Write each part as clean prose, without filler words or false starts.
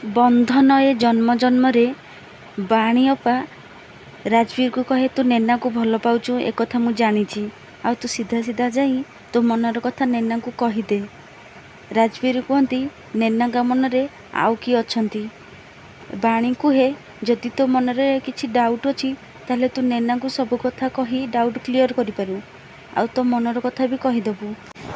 बंधन ए जन्म जन्म रे बाणी अपा राजवीर को कहे तू नेना को भल पाउचु एक कथा मु जानिची आ तू सीधा सीधा जाई तो मनर कथा नेना को कहीदे। राजवीर कहती नेना का मन रे आउ कि अछंती। बाणी कुहे जदि तो मन रे किछि डाउट अछि ताले तू नेना को सब कथा कही डाउट क्लियर करि पारू आ तो मनर कथा भी कहीदेबू।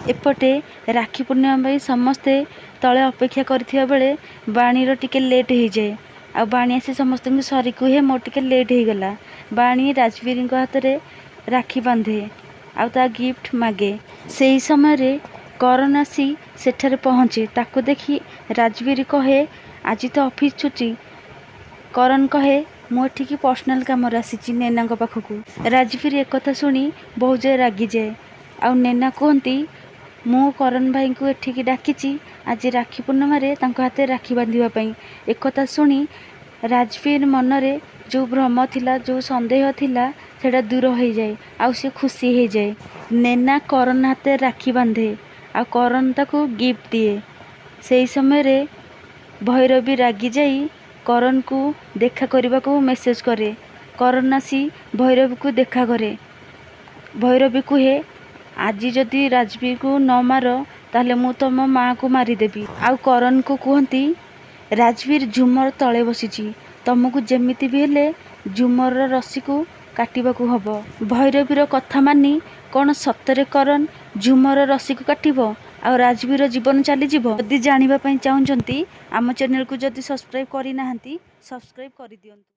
एपटे राखी पूर्णिमा भाई समस्ते तले अपेक्षा करथिया बेले बाणीर टिके लेट हो जाए आ बाणी आसी समस्त सरी कहे मोर टिके लेट हो गला। बाणी राजवीर हाथ में राखी बांधे आ ता गिफ्ट मागे। से ही समय रे करण आसी सेठारे पहुँचे ताको देखी राजवीर कहे आज तो ऑफिस छुट्टी। करण कहे मु एठिकी पर्सनाल काम आसी नेना पाखक। राजवीर एक कथा शुणी बहुत जे रागी जाए आ नेना कहती मु करण भाई को एठिकी डाकिची आज राखी पूर्णिमा रे तांको हाथे राखी बांधिबा। एक कथा शुणी राजवीर मनरे जो भ्रम थिला जो संदेह थिला सेटा दूर हो जाए आ से खुशी हो जाए। नेना करण हाथे राखी बांधे आ करण ताको गिफ्ट दिए। से समय रे भैरवी रागी जाई करण को देखा करने को मेसेज करे। करण आसी भैरवी को देखा करे। भैरवी कहे आज जदि राजवीर को न मार ताले मु तुम माँ को मारिदेवी। आउ करण को कहती राजवीर झुमर तले बसीची तुमको जेमिति भी हेले झुमर रस्सी को काटिबाकू हबो। भैरवीर कथा मानी कौन सतरे करण झुमर रस्सी को काटिबो आ राजवीर जीवन चली जिवो। जदि जानिबा पई चाहुचंती आम चैनल को जदि सब्सक्राइब करि नाहंती सब्सक्राइब करि दियंतु।